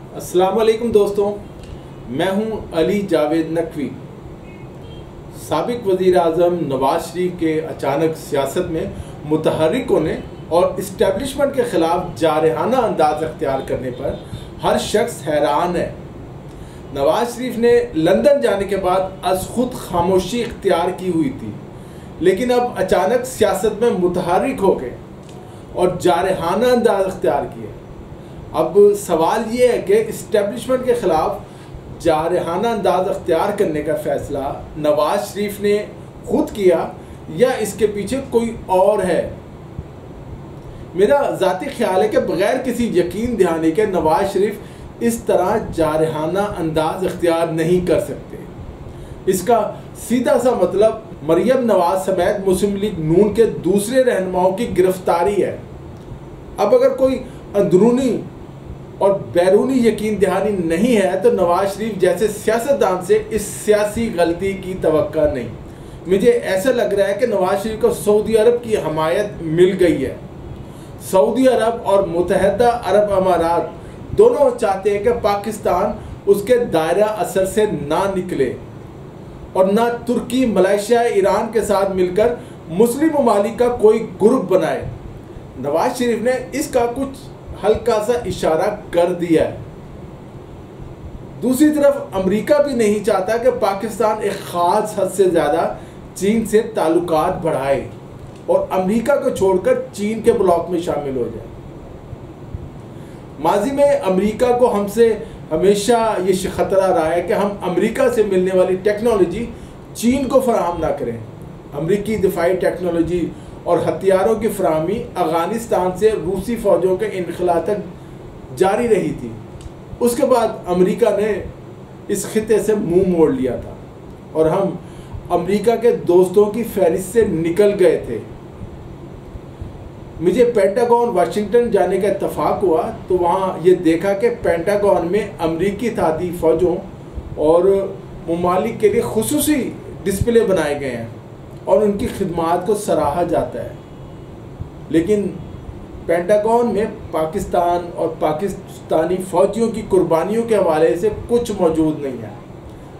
अस्सलाम वालेकुम दोस्तों, मैं हूं अली जावेद नकवी। साबिक वज़ीर आज़म नवाज शरीफ के अचानक सियासत में मुतहर्रिक होने और इस्टेब्लिशमेंट के ख़िलाफ़ जारहाना अंदाज अख्तियार करने पर हर शख्स हैरान है। नवाज शरीफ ने लंदन जाने के बाद अज़ खुद खामोशी इख्तियार की हुई थी, लेकिन अब अचानक सियासत में मुतहर्रिक हो गए और जारहाना अंदाज अख्तियार किए। अब सवाल ये है कि इस्टेब्लिशमेंट के ख़िलाफ़ जारहाना अंदाज अख्तियार करने का फ़ैसला नवाज शरीफ ने खुद किया या इसके पीछे कोई और है। मेरा ज़ाती ख्याल है कि बग़ैर किसी यकीन दहानी के नवाज शरीफ इस तरह जारहाना अंदाज अख्तियार नहीं कर सकते। इसका सीधा सा मतलब मरियम नवाज समेत मुस्लिम लीग नून के दूसरे रहनुमाओं की गिरफ्तारी है। अब अगर कोई अंदरूनी और बैरूनी यकीन दहानी नहीं है तो नवाज शरीफ जैसे सियासतदान से इस सियासी गलती की तवक्का नहीं। मुझे ऐसा लग रहा है कि नवाज शरीफ को सऊदी अरब की हमायत मिल गई है। सऊदी अरब और मुत्तहदा अरब अमारात दोनों चाहते हैं कि पाकिस्तान उसके दायरा असर से ना निकले और ना तुर्की, मलेशिया, ईरान के साथ मिलकर मुस्लिम ममालिक का कोई ग्रुप बनाए। नवाज शरीफ ने इसका कुछ हल्का सा इशारा कर दिया है। दूसरी तरफ अमेरिका भी नहीं चाहता कि पाकिस्तान एक ख़ास हद से ज़्यादा चीन से ताल्लुकात बढ़ाए और अमेरिका को छोड़कर चीन के ब्लॉक में शामिल हो जाए। माजी में अमेरिका को हमसे हमेशा ये ख़तरा रहा है कि हम अमेरिका से मिलने वाली टेक्नोलॉजी चीन को फराहम ना करें। अमेरिकी दिफाई टेक्नोलॉजी और हथियारों की फराहमी अफ़गानिस्तान से रूसी फ़ौजों के इनखला तक जारी रही थी। उसके बाद अमेरिका ने इस खिते से मुंह मोड़ लिया था और हम अमेरिका के दोस्तों की फहरिस्त से निकल गए थे। मुझे पेंटागन वाशिंगटन जाने का इत्तफाक हुआ तो वहाँ ये देखा कि पेंटागन में अमेरिकी इत्तेहादी फ़ौजों और ममालिक के लिए खुसूसी डिस्प्ले बनाए गए हैं और उनकी खिदमात को सराहा जाता है। लेकिन पेंटागन में पाकिस्तान और पाकिस्तानी फ़ौजियों की कुर्बानियों के हवाले से कुछ मौजूद नहीं है।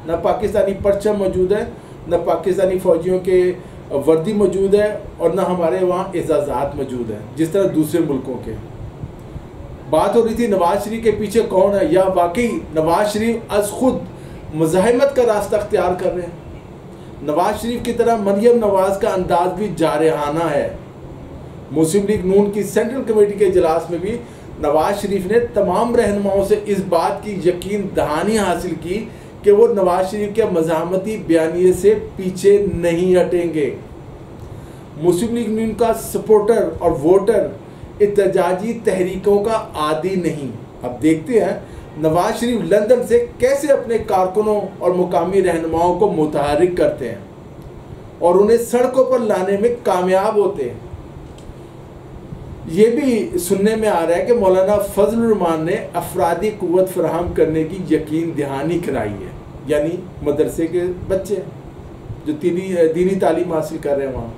न पाकिस्तानी परचम मौजूद है, न पाकिस्तानी फ़ौजियों के वर्दी मौजूद है और न हमारे वहाँ एजाज़ात मौजूद हैं जिस तरह दूसरे मुल्कों के। बात हो रही थी नवाज शरीफ के पीछे कौन है, या वाकई नवाज शरीफ अज़ खुद मुज़ाहिमत का रास्ता अख्तियार कर रहे हैं। नवाज शरीफ की तरह मरियम नवाज का अंदाज भी जारहाना है। मुस्लिम लीग नून की सेंट्रल कमेटी के इजलास में भी नवाज शरीफ ने तमाम रहनुमाओं से इस बात की यकीन दहानी हासिल की कि वो नवाज शरीफ के मज़ाहमती बयानिए से पीछे नहीं हटेंगे। मुस्लिम लीग नून का सपोर्टर और वोटर एहतजाजी तहरीकों का आदी नहीं। अब देखते हैं नवाज शरीफ लंदन से कैसे अपने कारकुनों और मुकामी रहनुमाओं को मुतहर्रिक करते हैं और उन्हें सड़कों पर लाने में कामयाब होते हैं। ये भी सुनने में आ रहा है कि मौलाना फजल रहमान ने अफरादी कुव्वत फराहम करने की यकीन दहानी कराई है, यानी मदरसे के बच्चे जो दीनी तालीम हासिल कर रहे हैं वहाँ।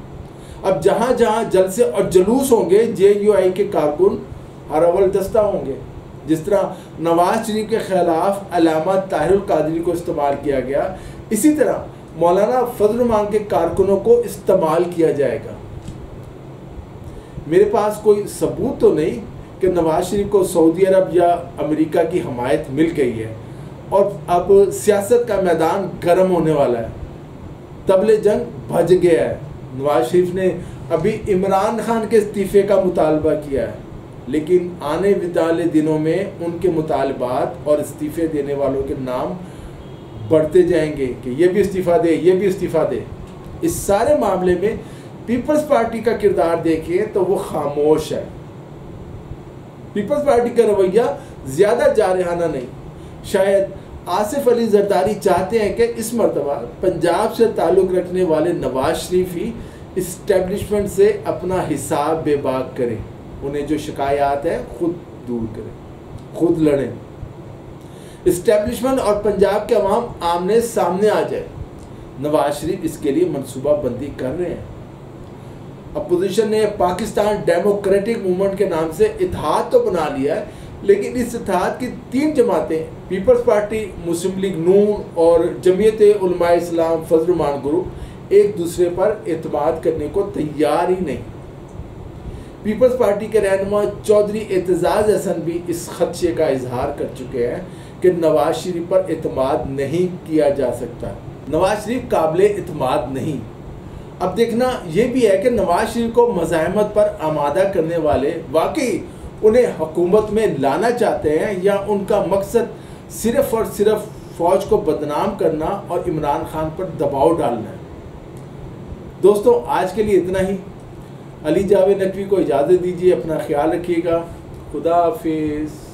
अब जहाँ जहाँ जलसे और जलूस होंगे JUI के कारकुन हर अव्वल दस्ता होंगे। जिस तरह नवाज शरीफ के खिलाफ अल्लामा ताहिरुल कादरी को इस्तेमाल किया गया, इसी तरह मौलाना फजल रहमान के कारकुनों को इस्तेमाल किया जाएगा। मेरे पास कोई सबूत तो नहीं कि नवाज शरीफ को सऊदी अरब या अमेरिका की हमायत मिल गई है और अब सियासत का मैदान गर्म होने वाला है। तबले जंग भज गया है। नवाज शरीफ ने अभी इमरान खान के इस्तीफ़े का मुतालबा किया है, लेकिन आने वाले दिनों में उनके मुतालबात और इस्तीफ़े देने वालों के नाम बढ़ते जाएंगे कि ये भी इस्तीफ़ा दे, ये भी इस्तीफ़ा दे। इस सारे मामले में पीपल्स पार्टी का किरदार देखिए तो वो खामोश है। पीपल्स पार्टी का रवैया ज़्यादा जारहाना नहीं। शायद आसिफ अली जरदारी चाहते हैं कि इस मरतबा पंजाब से ताल्लुक़ रखने वाले नवाज शरीफ ही इस्टेब्लिशमेंट से अपना हिसाब बेबाक करें। उन्हें जो शिकायत है खुद दूर करें, खुद लड़ें। इस्टेब्लिशमेंट और पंजाब के अवाम आमने सामने आ जाए। नवाज शरीफ इसके लिए मनसूबा बंदी कर रहे हैं। अपोजिशन ने पाकिस्तान डेमोक्रेटिक मूवमेंट के नाम से इत्तेहाद तो बना लिया है, लेकिन इस इत्तेहाद की 3 जमातें पीपल्स पार्टी, मुस्लिम लीग नून और जमीयत उलमाए इस्लाम फजलुरहमान ग्रुप एक दूसरे पर एतमाद करने को तैयार ही नहीं। पीपल्स पार्टी के रहनुमा चौधरी एतजाज हसन भी इस खदशे का इजहार कर चुके हैं कि नवाज शरीफ पर एतमाद नहीं किया जा सकता, नवाज शरीफ काबिल एतमाद नहीं। अब देखना ये भी है कि नवाज शरीफ को मज़ाहमत पर आमादा करने वाले वाकई उन्हें हुकूमत में लाना चाहते हैं या उनका मकसद सिर्फ़ और सिर्फ फ़ौज को बदनाम करना और इमरान खान पर दबाव डालना है। दोस्तों, आज के लिए इतना ही। अली जावेद नकवी को इजाज़त दीजिए, अपना ख्याल रखिएगा। खुदा हाफिज़।